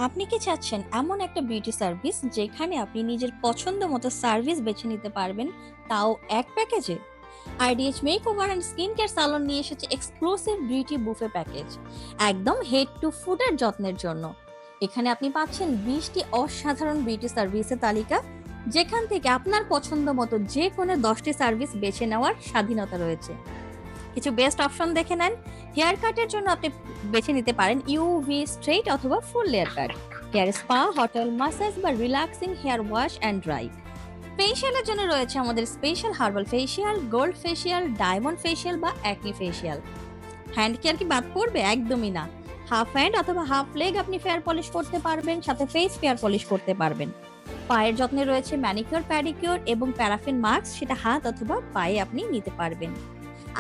আপনি কি চাচ্ছেন এমন একটা বিউটি সার্ভিস যেখানে আপনি নিজের পছন্দ মতো সার্ভিস বেছে নিতে পারবেন, তাও এক প্যাকেজে? আইডিএইচ মেকওভার অ্যান্ড স্কিন কেয়ার সালন নিয়ে এসেছে এক্সক্লুসিভ বিউটি বুফে প্যাকেজ, একদম হেড টু ফুটের যত্নের জন্য। এখানে আপনি পাচ্ছেন 20টি অসাধারণ বিউটি সার্ভিসের তালিকা, যেখান থেকে আপনার পছন্দ মতো যে কোনো 10টি সার্ভিস বেছে নেওয়ার স্বাধীনতা রয়েছে। কিছু বেস্ট অপশন দেখে নেন। হেয়ার কাটের জন্য আপনি বেছে নিতে পারেন ইউভি স্ট্রেইট অথবা full layer cut, hair spa, hotel massage বা relaxing hair wash and dry. ফেশিয়ালের জন্য রয়েছে আমাদের special herbal facial, gold facial, diamond facial বা অ্যাকনি ফেশিয়াল। হ্যান্ড কেয়ার কি বাদ পড়বে? একদমই না। হাফ হ্যান্ড অথবা হাফ লেগ আপনি ফেয়ার পলিশ করতে পারবেন, সাথে ফেস ফেয়ার পলিশ করতে পারবেন। পায়ের যত্নে রয়েছে ম্যানিকিউর, প্যাডিকিউর এবং প্যারাফিন মাস্ক, সেটা হাত অথবা পায়ে আপনি নিতে পারবেন।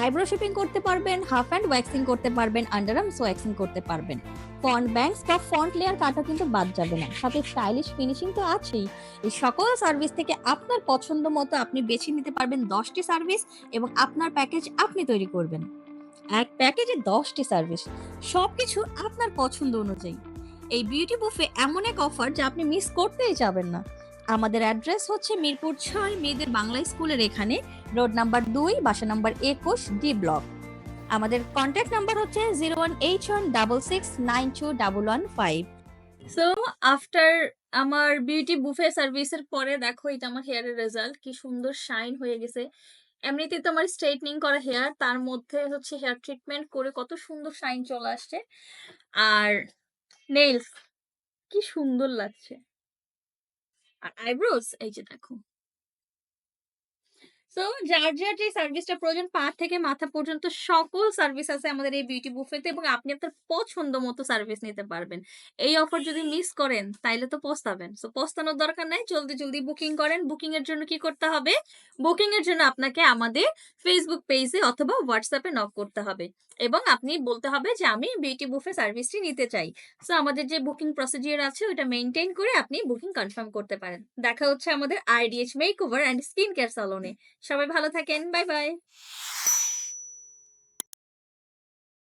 আইব্রো শেপিং করতে পারবেন, হাফ হ্যান্ড ওয়্যাক্সিং করতে পারবেন, আন্ডারআর্মস ওয়্যাক্সিং করতে পারবেন। ফন্ট ব্যাংকস বা ফন্ট লেয়ার কাটও কিন্তু বাদ যাবে না, সাথে স্টাইলিশ ফিনিশিং তো আছেই। এই সকল সার্ভিস থেকে আপনার পছন্দ মতো আপনি বেছে নিতে পারবেন 10টি সার্ভিস, এবং আপনার প্যাকেজ আপনি তৈরি করবেন। এক প্যাকেজে 10টি সার্ভিস, সবকিছু আপনার পছন্দ অনুযায়ী। এই বিউটি বুফে এমন এক অফার যা আপনি মিস করতেই যাবেন না। আমাদের অ্যাড্রেস হচ্ছে মিরপুর 6 মেয়েদের বাংলা স্কুলের এখানে, রোড নাম্বার 2, বাসা নাম্বার 21, ডি ব্লক। আমাদের কন্ট্যাক্ট নাম্বার হচ্ছে 01816692115। সো আফটার আমার বিউটি বুফে সার্ভিসের পরে দেখো, এটা আমার হেয়ারের রেজাল্ট, কি সুন্দর শাইন হয়ে গেছে। এমনিতেই তো আমার স্ট্রেটনিং করা হেয়ার, তার মধ্যে হচ্ছে হেয়ার ট্রিটমেন্ট করে কত সুন্দর শাইন চলে আসছে। আর নেইলস কি সুন্দর লাগছে। আর আইব্রোস এই যে দেখো। সো যার যে সার্ভিসটা প্রয়োজন, পা থেকে মাথা পর্যন্ত সকল সার্ভিস আছে আমাদের এই বিউটি বুফেতে, এবং আপনি আপনার পছন্দ মতো সার্ভিস নিতে পারবেন। এই অফার যদি মিস করেন তাইলে তো পস্তাবেন। সো পস্তানোর দরকার নাই। জলদি বুকিং করেন। বুকিং এর জন্য কি করতে হবে? বুকিং এর জন্য আপনাকে আমাদের Facebook পেজে অথবা WhatsApp এ নক করতে হবে। এবং আপনি বলতে হবে যে আমি বিউটি বুফে সার্ভিসটি নিতে চাই। সো আমাদের যে বুকিং প্রসিডিউর আছে ওটা মেইনটেইন করে আপনি বুকিং কনফার্ম করতে পারেন। দেখা হচ্ছে আমাদের আইডিএইচ মেকওভার অ্যান্ড স্কিন কেয়ার সালনে। সবাই ভালো থাকেন। Bye bye.